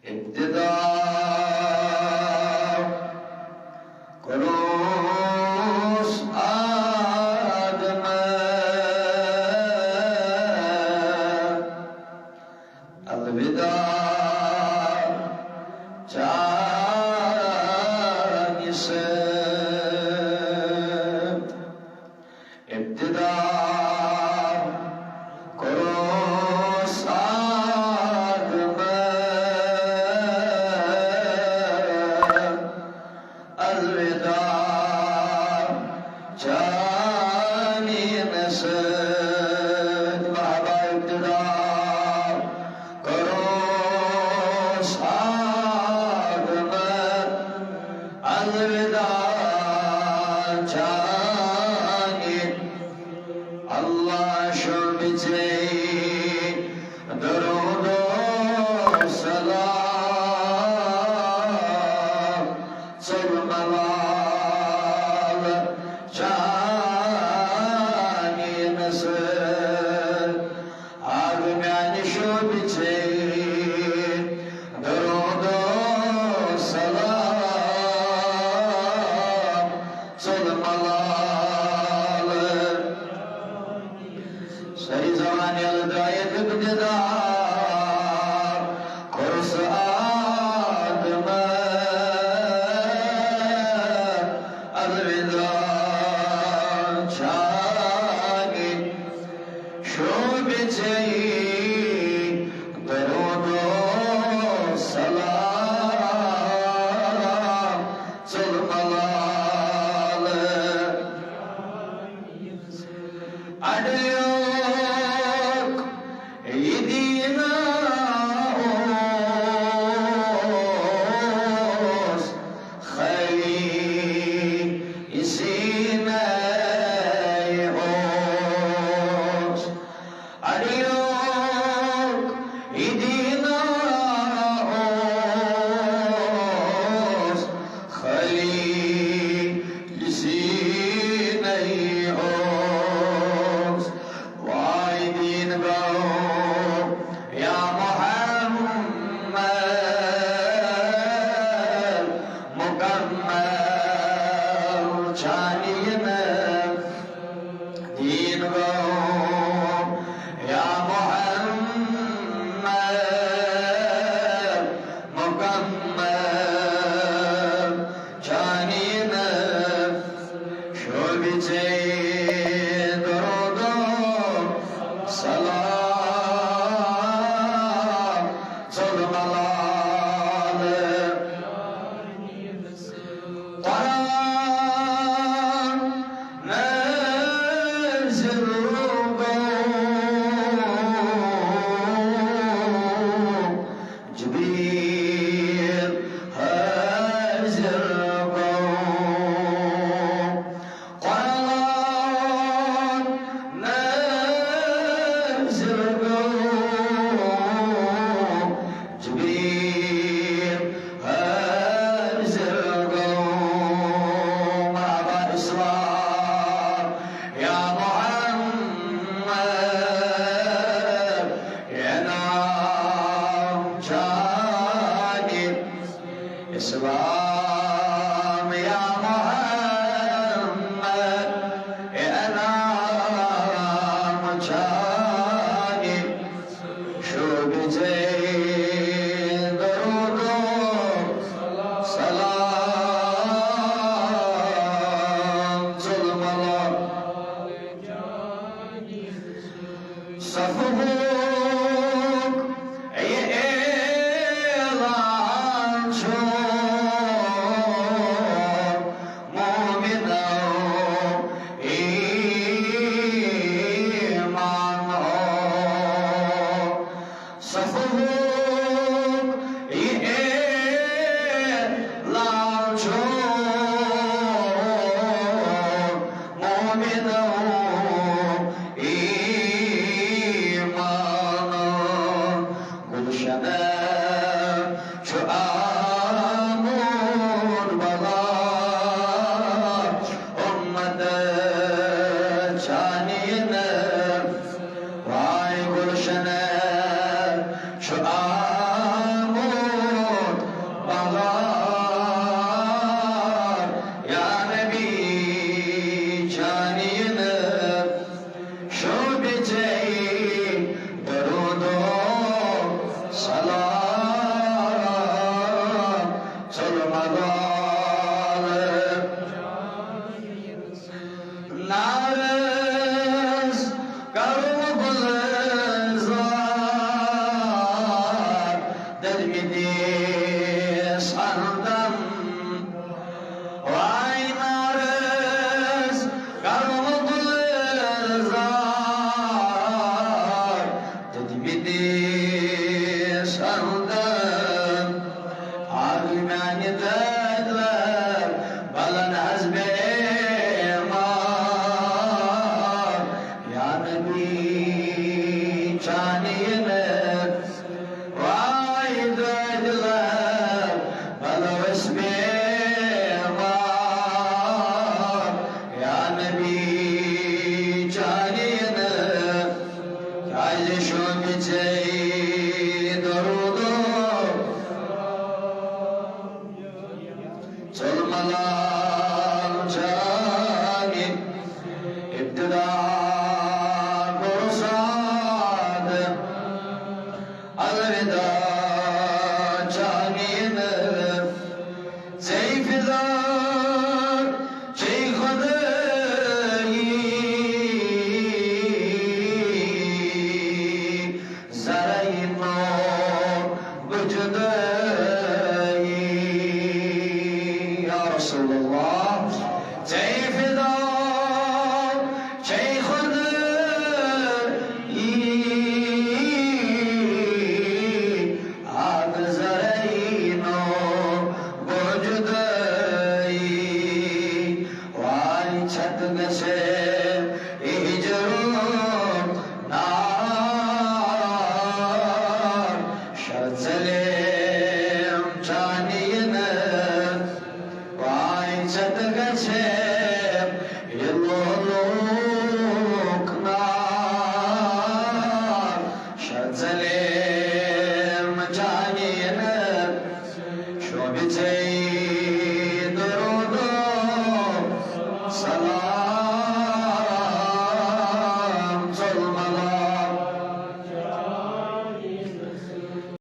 ابتدا كروس آدم الوداع جاني سب ابتدا كروس آدم الوداع جاني نسد مرحبا ابتدا كروس آدم الوداع جاني الله شربتي درود سلام سلم الله جاني نسل عالم يعني شربتي درود سلام سلم الله سري زمان الداية ابتداء كرس آدم الوداع جاني شوبتي درود سلام سلم الله أديوك يدينا أوس خلي يسينا أوس أديوك يدينا أوس خلي يسينا أوس وايدين بو يا محمد مكمل جانينا دين بو يا محمد مكمل جانينا شوبتي درود سلام سلم الله قرآن نزل جبريل هزل قرآن نزل جبريل هزل مرحبا إسلام يا محمد يا نام جاني إسلام يا محمد يا نام جاني شوبتي درود سلام سلم الله صفوك يعلان شو الله